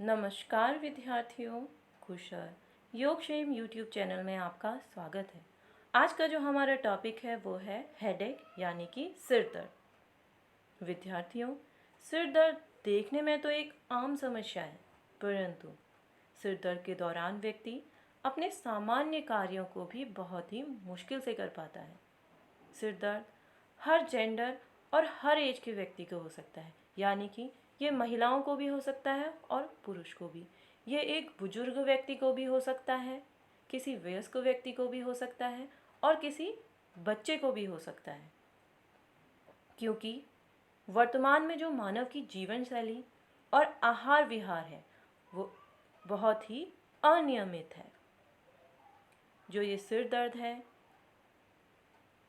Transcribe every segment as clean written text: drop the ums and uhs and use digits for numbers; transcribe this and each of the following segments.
नमस्कार विद्यार्थियों, कुशल योगक्षेम YouTube channel में आपका स्वागत है। आज का जो हमारा टॉपिक है वो है हेडेक यानी कि सिर दर्द। विद्यार्थियों, सिर दर्द देखने में तो एक आम समस्या है, परंतु सिर दर्द के दौरान व्यक्ति अपने सामान्य कार्यों को भी बहुत ही मुश्किल से कर पाता है। सिर दर्द हर जेंडर और हर एज के व्यक्ति को हो सकता है, यानी कि ये महिलाओं को भी हो सकता है और पुरुष को भी। ये एक बुजुर्ग व्यक्ति को भी हो सकता है, किसी वयस्क व्यक्ति को भी हो सकता है और किसी बच्चे को भी हो सकता है, क्योंकि वर्तमान में जो मानव की जीवन शैली और आहार विहार है वो बहुत ही अनियमित है। जो ये सिर दर्द है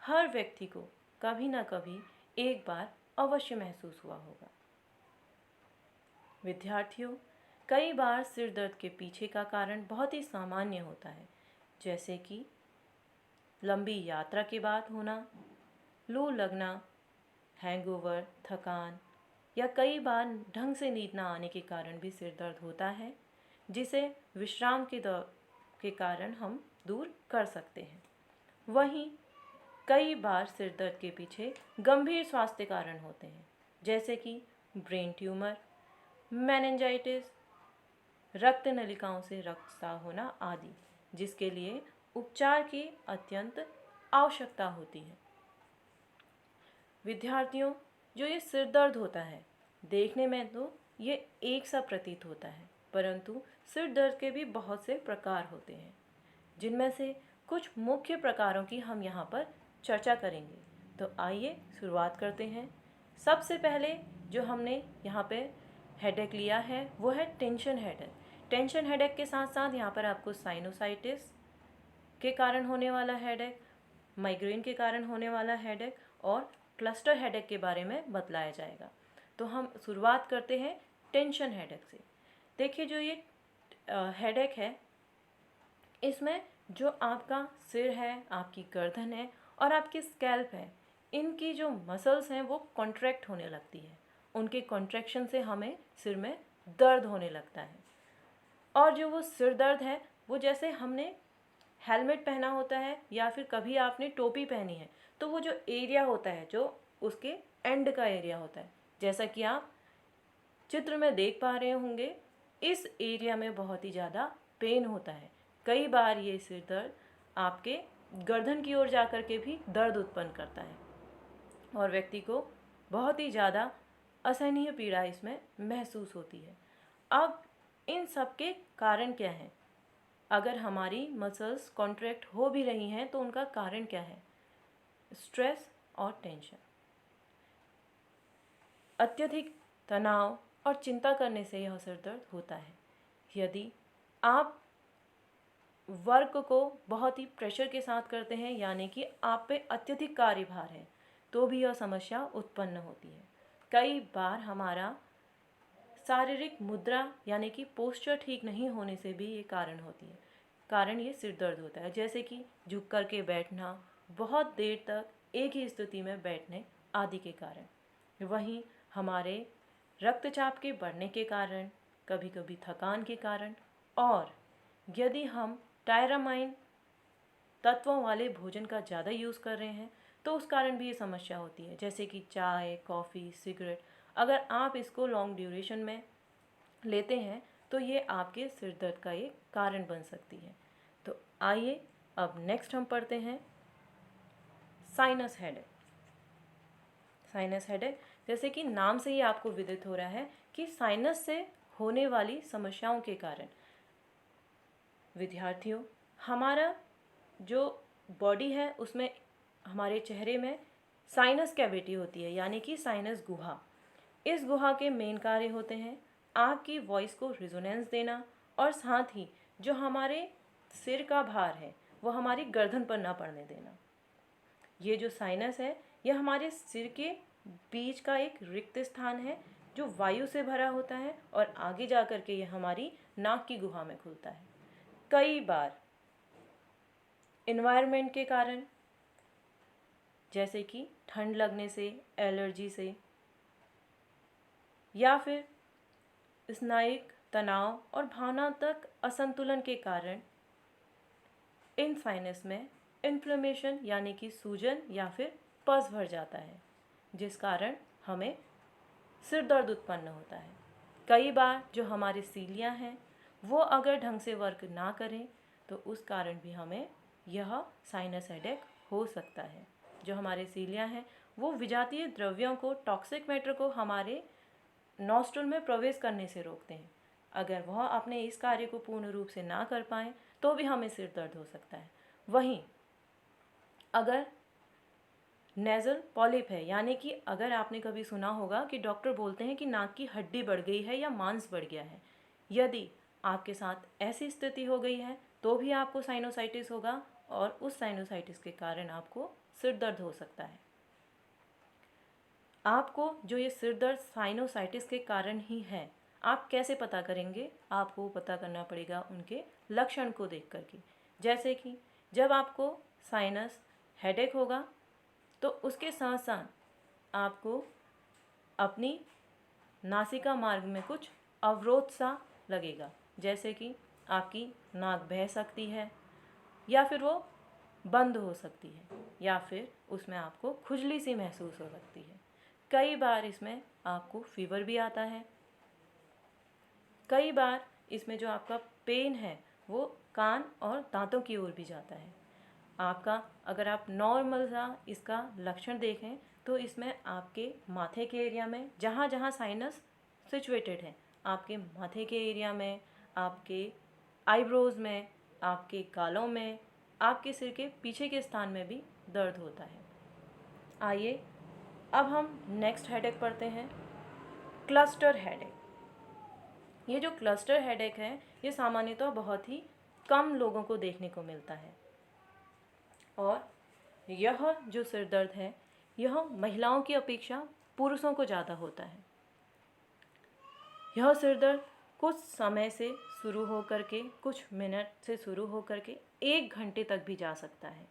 हर व्यक्ति को कभी ना कभी एक बार अवश्य महसूस हुआ होगा। विद्यार्थियों, कई बार सिर दर्द के पीछे का कारण बहुत ही सामान्य होता है, जैसे कि लंबी यात्रा के बाद होना, लू लगना, हैंगओवर, थकान या कई बार ढंग से नींद न आने के कारण भी सिर दर्द होता है, जिसे विश्राम के कारण हम दूर कर सकते हैं। वहीं कई बार सिर दर्द के पीछे गंभीर स्वास्थ्य कारण होते हैं, जैसे कि ब्रेन ट्यूमर, मेनिंजाइटिस, रक्त नलिकाओं से रक्तस्राव होना आदि, जिसके लिए उपचार की अत्यंत आवश्यकता होती है। विद्यार्थियों, जो ये सिर दर्द होता है देखने में तो ये एक सा प्रतीत होता है, परंतु सिर दर्द के भी बहुत से प्रकार होते हैं, जिनमें से कुछ मुख्य प्रकारों की हम यहाँ पर चर्चा करेंगे। तो आइए शुरुआत करते हैं। सबसे पहले जो हमने यहाँ पे हेडेक लिया है वो है टेंशन हेडेक। टेंशन हेडेक के साथ साथ यहाँ पर आपको साइनोसाइटिस के कारण होने वाला हेडेक, माइग्रेन के कारण होने वाला हेडेक और क्लस्टर हेडेक के बारे में बतलाया जाएगा। तो हम शुरुआत करते हैं टेंशन हेडेक से। देखिए, जो ये हेडेक है इसमें जो आपका सिर है, आपकी गर्दन है और आपकी स्कैल्प है, इनकी जो मसल्स हैं वो कॉन्ट्रैक्ट होने लगती है। उनके कॉन्ट्रैक्शन से हमें सिर में दर्द होने लगता है। और जो वो सिर दर्द है वो जैसे हमने हेलमेट पहना होता है या फिर कभी आपने टोपी पहनी है, तो वो जो एरिया होता है, जो उसके एंड का एरिया होता है, जैसा कि आप चित्र में देख पा रहे होंगे, इस एरिया में बहुत ही ज़्यादा पेन होता है। कई बार ये सिर दर्द आपके गर्दन की ओर जाकर के भी दर्द उत्पन्न करता है और व्यक्ति को बहुत ही ज़्यादा असहनीय पीड़ा इसमें महसूस होती है। अब इन सब के कारण क्या हैं? अगर हमारी मसल्स कॉन्ट्रैक्ट हो भी रही हैं तो उनका कारण क्या है? स्ट्रेस और टेंशन। अत्यधिक तनाव और चिंता करने से यह सिर दर्द होता है। यदि आप वर्क को बहुत ही प्रेशर के साथ करते हैं, यानी कि आप पे अत्यधिक कार्यभार है, तो भी यह समस्या उत्पन्न होती है। कई बार हमारा शारीरिक मुद्रा यानी कि पोस्चर ठीक नहीं होने से भी ये कारण ये सिर दर्द होता है, जैसे कि झुक कर के बैठना, बहुत देर तक एक ही स्थिति में बैठने आदि के कारण। वहीं हमारे रक्तचाप के बढ़ने के कारण, कभी कभी थकान के कारण, और यदि हम टायरामाइन तत्वों वाले भोजन का ज़्यादा यूज़ कर रहे हैं तो उस कारण भी ये समस्या होती है, जैसे कि चाय, कॉफ़ी, सिगरेट। अगर आप इसको लॉन्ग ड्यूरेशन में लेते हैं तो ये आपके सिर दर्द का एक कारण बन सकती है। तो आइए अब नेक्स्ट हम पढ़ते हैं साइनस हेडेक। साइनस हेडेक, जैसे कि नाम से ही आपको विदित हो रहा है कि साइनस से होने वाली समस्याओं के कारण। विद्यार्थियों, हमारा जो बॉडी है उसमें, हमारे चेहरे में साइनस कैविटी होती है, यानी कि साइनस गुहा। इस गुहा के मेन कार्य होते हैं आपकी वॉइस को रिजोनेंस देना और साथ ही जो हमारे सिर का भार है वो हमारी गर्दन पर ना पड़ने देना। ये जो साइनस है यह हमारे सिर के बीच का एक रिक्त स्थान है जो वायु से भरा होता है और आगे जा कर के यह हमारी नाक की गुहा में खुलता है। कई बार एनवायरनमेंट के कारण, जैसे कि ठंड लगने से, एलर्जी से, या फिर स्नायिक तनाव और भावनात्मक असंतुलन के कारण इन साइनस में इन्फ्लेमेशन यानी कि सूजन या फिर पस भर जाता है, जिस कारण हमें सिर दर्द उत्पन्न होता है। कई बार जो हमारे सीलियाँ हैं वो अगर ढंग से वर्क ना करें तो उस कारण भी हमें यह साइनस हेडेक हो सकता है। जो हमारे सीलियाँ हैं वो विजातीय द्रव्यों को, टॉक्सिक मैटर को हमारे नॉस्ट्रल में प्रवेश करने से रोकते हैं। अगर वह अपने इस कार्य को पूर्ण रूप से ना कर पाएँ तो भी हमें सिर दर्द हो सकता है। वहीं अगर नेज़ल पॉलिप है, यानी कि अगर आपने कभी सुना होगा कि डॉक्टर बोलते हैं कि नाक की हड्डी बढ़ गई है या मांस बढ़ गया है, यदि आपके साथ ऐसी स्थिति हो गई है तो भी आपको साइनोसाइटिस होगा और उस साइनोसाइटिस के कारण आपको सिर दर्द हो सकता है। आपको जो ये सिर दर्द साइनोसाइटिस के कारण ही है, आप कैसे पता करेंगे? आपको पता करना पड़ेगा उनके लक्षण को देख करके। जैसे कि जब आपको साइनस हेडेक होगा तो उसके साथ साथ आपको अपनी नासिका मार्ग में कुछ अवरोध सा लगेगा, जैसे कि आपकी नाक बह सकती है या फिर वो बंद हो सकती है या फिर उसमें आपको खुजली सी महसूस हो सकती है। कई बार इसमें आपको फीवर भी आता है। कई बार इसमें जो आपका पेन है वो कान और दांतों की ओर भी जाता है। आपका अगर आप नॉर्मल सा इसका लक्षण देखें तो इसमें आपके माथे के एरिया में, जहाँ जहाँ साइनस सिचुएटेड है, आपके माथे के एरिया में, आपके आईब्रोज़ में, आपके गालों में, आपके सिर के पीछे के स्थान में भी दर्द होता है। आइए अब हम नेक्स्ट हेडेक पढ़ते हैं, क्लस्टर हेडेक। ये जो क्लस्टर हेडेक है ये सामान्यतः बहुत ही कम लोगों को देखने को मिलता है और यह जो सिर दर्द है यह महिलाओं की अपेक्षा पुरुषों को ज़्यादा होता है। यह सिर दर्द कुछ समय से शुरू हो करके, कुछ मिनट से शुरू हो करके 1 घंटे तक भी जा सकता है।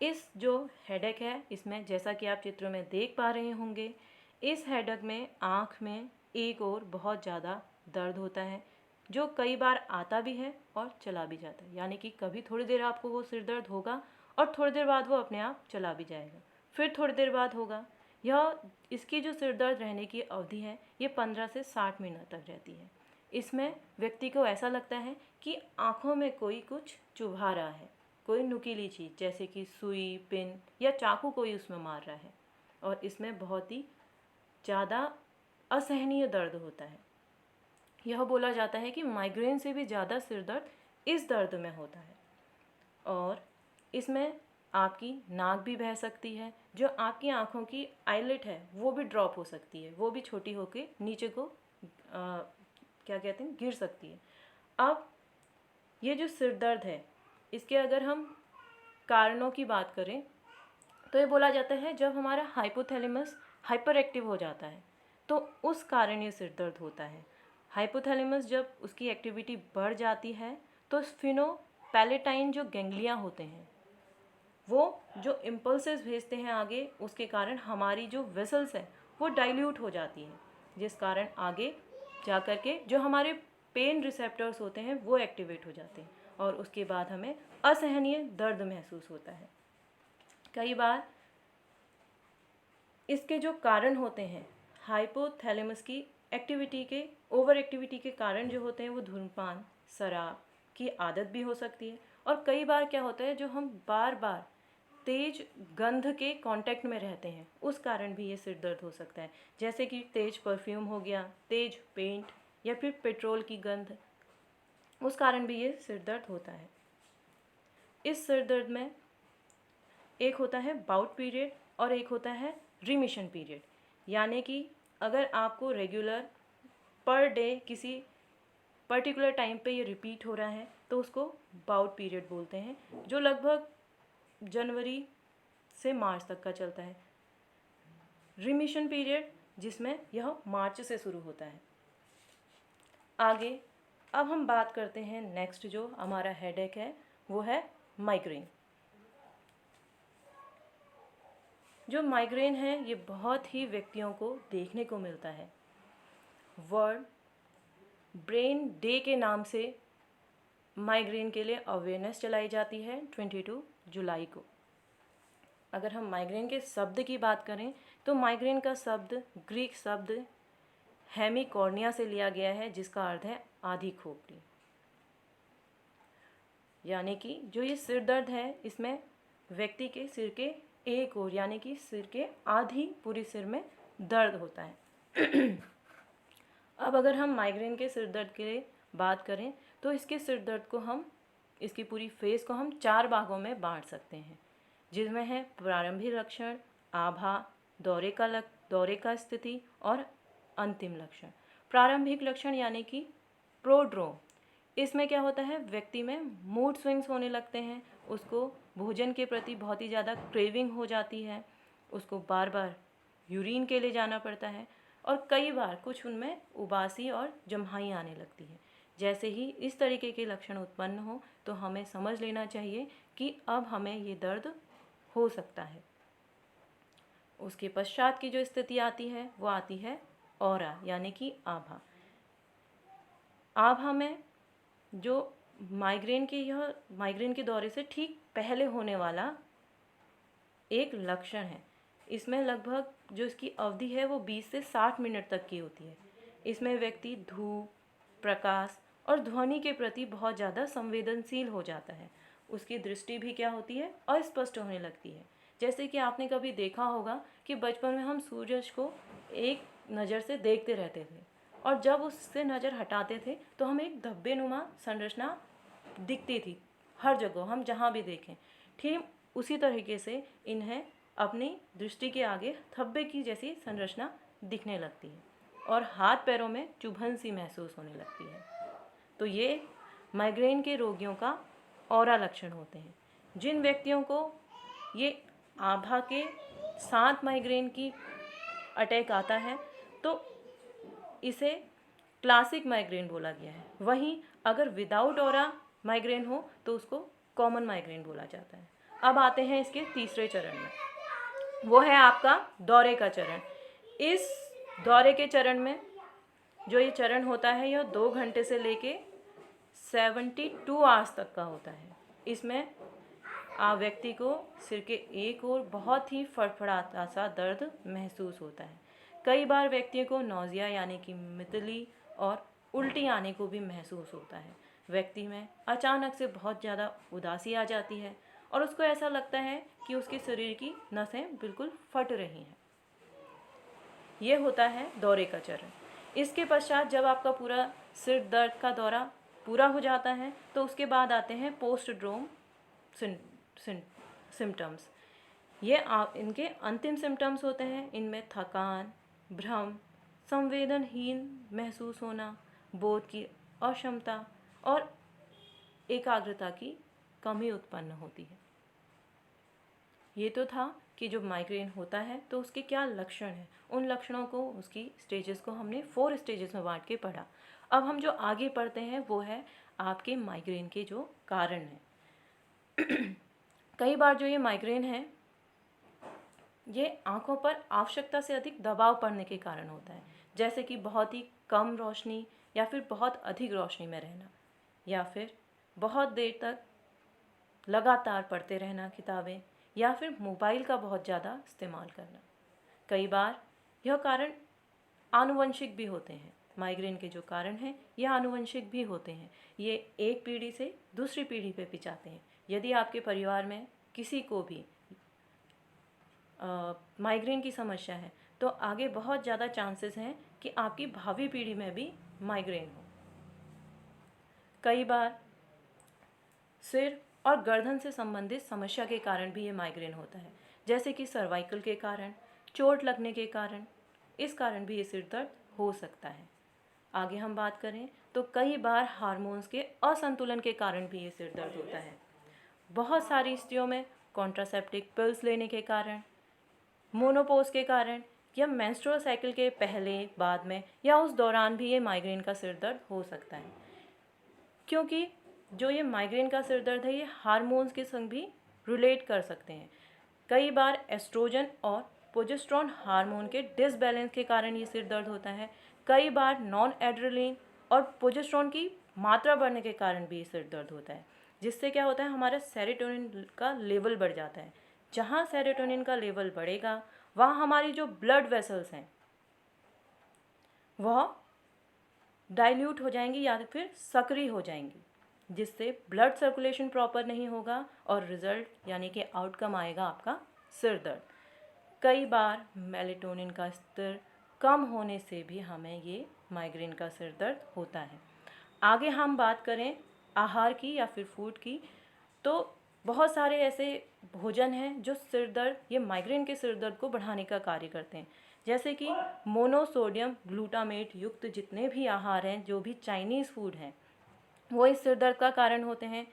इस जो हेडेक है इसमें, जैसा कि आप चित्र में देख पा रहे होंगे, इस हेडेक में आँख में एक और बहुत ज़्यादा दर्द होता है जो कई बार आता भी है और चला भी जाता है। यानी कि कभी थोड़ी देर आपको वो सिर दर्द होगा और थोड़ी देर बाद वो अपने आप चला भी जाएगा, फिर थोड़ी देर बाद होगा। यह इसकी जो सिर दर्द रहने की अवधि है ये 15 से 60 मिनट तक रहती है। इसमें व्यक्ति को ऐसा लगता है कि आँखों में कोई कुछ चुभा रहा है, कोई नुकीली चीज़ जैसे कि सुई, पिन या चाकू कोई उसमें मार रहा है और इसमें बहुत ही ज़्यादा असहनीय दर्द होता है। यह बोला जाता है कि माइग्रेन से भी ज़्यादा सिर दर्द इस दर्द में होता है और इसमें आपकी नाक भी बह सकती है, जो आपकी आँखों की आईलिड है वो भी ड्रॉप हो सकती है, वो भी छोटी होके नीचे को क्या कहते हैं, गिर सकती है। अब ये जो सिर दर्द है इसके अगर हम कारणों की बात करें तो ये बोला जाता है जब हमारा हाइपोथैलेमस हाइपर एक्टिव हो जाता है तो उस कारण ये सिर दर्द होता है। हाइपोथैलेमस जब उसकी एक्टिविटी बढ़ जाती है तो स्फिनोपैलेटाइन जो गैंग्लिया होते हैं वो जो इम्पल्सेस भेजते हैं आगे, उसके कारण हमारी जो वेसल्स है वो डाइल्यूट हो जाती है, जिस कारण आगे जा कर के जो हमारे पेन रिसेप्टर्स होते हैं वो एक्टिवेट हो जाते हैं और उसके बाद हमें असहनीय दर्द महसूस होता है। कई बार इसके जो कारण होते हैं हाइपोथैलेमस की एक्टिविटी के, ओवर एक्टिविटी के कारण जो होते हैं वो धूम्रपान, शराब की आदत भी हो सकती है और कई बार क्या होता है जो हम बार बार तेज गंध के कांटेक्ट में रहते हैं उस कारण भी ये सिर दर्द हो सकता है, जैसे कि तेज परफ्यूम हो गया, तेज पेंट या फिर पेट्रोल की गंध, उस कारण भी ये सिर दर्द होता है। इस सिर दर्द में एक होता है बाउट पीरियड और एक होता है रिमिशन पीरियड। यानी कि अगर आपको रेगुलर पर डे किसी पर्टिकुलर टाइम पे ये रिपीट हो रहा है तो उसको बाउट पीरियड बोलते हैं, जो लगभग जनवरी से मार्च तक का चलता है। रिमिशन पीरियड जिसमें यह मार्च से शुरू होता है। आगे अब हम बात करते हैं नेक्स्ट जो हमारा हेडेक है वो है माइग्रेन। जो माइग्रेन है ये बहुत ही व्यक्तियों को देखने को मिलता है। वर्ल्ड ब्रेन डे के नाम से माइग्रेन के लिए अवेयरनेस चलाई जाती है 22 जुलाई को। अगर हम माइग्रेन के शब्द की बात करें तो माइग्रेन का शब्द ग्रीक शब्द हेमिकॉर्निया से लिया गया है, जिसका अर्थ है आधी खोपड़ी। यानी कि जो ये सिर दर्द है इसमें व्यक्ति के सिर के एक ओर यानी कि सिर के आधी पूरी सिर में दर्द होता है। अब अगर हम माइग्रेन के सिर दर्द की बात करें तो इसके सिर दर्द को हम इसकी पूरी फेस को हम 4 भागों में बांट सकते हैं, जिसमें है प्रारंभिक लक्षण, आभा, दौरे का स्थिति और अंतिम लक्षण। प्रारंभिक लक्षण यानी कि प्रोड्रोम, इसमें क्या होता है, व्यक्ति में मूड स्विंग्स होने लगते हैं, उसको भोजन के प्रति बहुत ही ज़्यादा क्रेविंग हो जाती है, उसको बार बार यूरिन के लिए जाना पड़ता है और कई बार कुछ उनमें उबासी और जम्हाई आने लगती है। जैसे ही इस तरीके के लक्षण उत्पन्न हो तो हमें समझ लेना चाहिए कि अब हमें ये दर्द हो सकता है। उसके पश्चात की जो स्थिति आती है वो आती है ऑरा यानी कि आभा। आभा में जो माइग्रेन के दौरे से ठीक पहले होने वाला एक लक्षण है। इसमें लगभग जो इसकी अवधि है वो 20 से 60 मिनट तक की होती है। इसमें व्यक्ति धूप, प्रकाश और ध्वनि के प्रति बहुत ज़्यादा संवेदनशील हो जाता है। उसकी दृष्टि भी क्या होती है, अस्पष्ट होने लगती है। जैसे कि आपने कभी देखा होगा कि बचपन में हम सूरज को एक नज़र से देखते रहते थे और जब उससे नज़र हटाते थे तो हमें एक धब्बेनुमा संरचना दिखती थी हर जगह, हम जहाँ भी देखें। ठीक उसी तरीके से इन्हें अपनी दृष्टि के आगे धब्बे की जैसी संरचना दिखने लगती है और हाथ पैरों में चुभन सी महसूस होने लगती है। तो ये माइग्रेन के रोगियों का ऑरा लक्षण होते हैं। जिन व्यक्तियों को ये आभा के साथ माइग्रेन की अटैक आता है तो इसे क्लासिक माइग्रेन बोला गया है। वहीं अगर विदाउट ऑरा माइग्रेन हो तो उसको कॉमन माइग्रेन बोला जाता है। अब आते हैं इसके तीसरे चरण में, वो है आपका दौरे का चरण। इस दौरे के चरण में जो ये चरण होता है यह 2 घंटे से लेके 72 आवर्स तक का होता है। इसमें व्यक्ति को सिर के एक ओर बहुत ही फड़फड़ाता सा दर्द महसूस होता है। कई बार व्यक्तियों को नौजिया यानी कि मितली और उल्टी आने को भी महसूस होता है। व्यक्ति में अचानक से बहुत ज़्यादा उदासी आ जाती है और उसको ऐसा लगता है कि उसके शरीर की नसें बिल्कुल फट रही हैं। ये होता है दौरे का चरण। इसके पश्चात जब आपका पूरा सिर दर्द का दौरा पूरा हो जाता है तो उसके बाद आते हैं पोस्टड्रोम सिम्टम्स। ये इनके अंतिम सिम्टम्स होते हैं। इनमें थकान, भ्रम, संवेदनहीन महसूस होना, बोध की अक्षमता और एकाग्रता की कमी उत्पन्न होती है। ये तो था कि जो माइग्रेन होता है तो उसके क्या लक्षण हैं। उन लक्षणों को, उसकी स्टेजेस को हमने 4 स्टेजेस में बांट के पढ़ा। अब हम जो आगे पढ़ते हैं वो है आपके माइग्रेन के जो कारण हैं। कई बार जो ये माइग्रेन है ये आँखों पर आवश्यकता से अधिक दबाव पड़ने के कारण होता है, जैसे कि बहुत ही कम रोशनी या फिर बहुत अधिक रोशनी में रहना या फिर बहुत देर तक लगातार पढ़ते रहना किताबें या फिर मोबाइल का बहुत ज़्यादा इस्तेमाल करना। कई बार यह कारण आनुवंशिक भी होते हैं। माइग्रेन के जो कारण हैं यह आनुवंशिक भी होते हैं। ये एक पीढ़ी से दूसरी पीढ़ी पे भी जाते हैं। यदि आपके परिवार में किसी को भी माइग्रेन की समस्या है तो आगे बहुत ज़्यादा चांसेस हैं कि आपकी भावी पीढ़ी में भी माइग्रेन हो। कई बार सिर और गर्दन से संबंधित समस्या के कारण भी ये माइग्रेन होता है, जैसे कि सर्वाइकल के कारण, चोट लगने के कारण, इस कारण भी ये सिर दर्द हो सकता है। आगे हम बात करें तो कई बार हार्मोन्स के असंतुलन के कारण भी ये सिर दर्द होता है। बहुत सारी स्त्रियों में कॉन्ट्रासेप्टिव पिल्स लेने के कारण, मोनोपोज के कारण या मेंस्ट्रुअल साइकिल के पहले, बाद में या उस दौरान भी ये माइग्रेन का सिर दर्द हो सकता है। क्योंकि जो ये माइग्रेन का सिर दर्द है ये हार्मोन्स के संग भी रिलेट कर सकते हैं। कई बार एस्ट्रोजन और प्रोजेस्टेरोन हार्मोन के डिसबैलेंस के कारण ये सिर दर्द होता है। कई बार नॉन एड्रेनलिन और प्रोजेस्टेरोन की मात्रा बढ़ने के कारण भी सिर दर्द होता है, जिससे क्या होता है, हमारा सेरोटोनिन का लेवल बढ़ जाता है। जहाँ सेरोटोनिन का लेवल बढ़ेगा वहाँ हमारी जो ब्लड वेसल्स हैं वह डाइल्यूट हो जाएंगी या फिर सक्रिय हो जाएंगी, जिससे ब्लड सर्कुलेशन प्रॉपर नहीं होगा और रिजल्ट यानी कि आउटकम आएगा आपका सिर दर्द। कई बार मेलेटोनिन का स्तर कम होने से भी हमें ये माइग्रेन का सिर दर्द होता है। आगे हम बात करें आहार की या फिर फूड की, तो बहुत सारे ऐसे भोजन हैं जो सिर दर्द, ये माइग्रेन के सिर दर्द को बढ़ाने का कार्य करते हैं, जैसे कि मोनोसोडियम ग्लूटामेट युक्त जितने भी आहार हैं, जो भी चाइनीज़ फूड हैं, वो इस सिर दर्द का कारण होते हैं।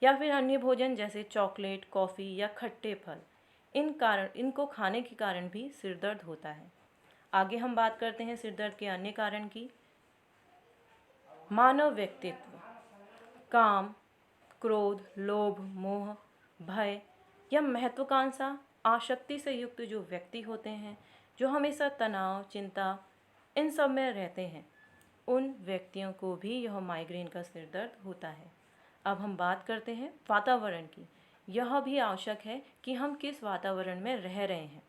या फिर अन्य भोजन जैसे चॉकलेट, कॉफ़ी या खट्टे फल, इनको खाने के कारण भी सिर दर्द होता है। आगे हम बात करते हैं सिर दर्द के अन्य कारण की। मानव व्यक्तित्व, काम, क्रोध, लोभ, मोह, भय या महत्वाकांक्षा, आसक्ति से युक्त जो व्यक्ति होते हैं, जो हमेशा तनाव, चिंता इन सब में रहते हैं, उन व्यक्तियों को भी यह माइग्रेन का सिर दर्द होता है। अब हम बात करते हैं वातावरण की। यह भी आवश्यक है कि हम किस वातावरण में रह रहे हैं।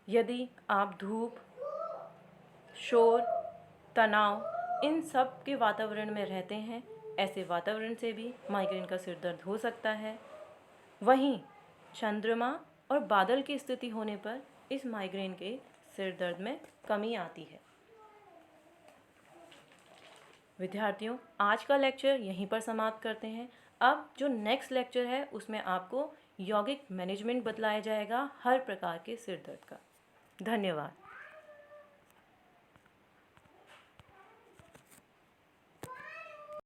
यदि आप धूप, शोर, तनाव इन सब के वातावरण में रहते हैं, ऐसे वातावरण से भी माइग्रेन का सिर दर्द हो सकता है। वहीं चंद्रमा और बादल की स्थिति होने पर इस माइग्रेन के सिर दर्द में कमी आती है। विद्यार्थियों, आज का लेक्चर यहीं पर समाप्त करते हैं। अब जो नेक्स्ट लेक्चर है उसमें आपको यौगिक मैनेजमेंट बतलाया जाएगा हर प्रकार के सिर दर्द का। धन्यवाद।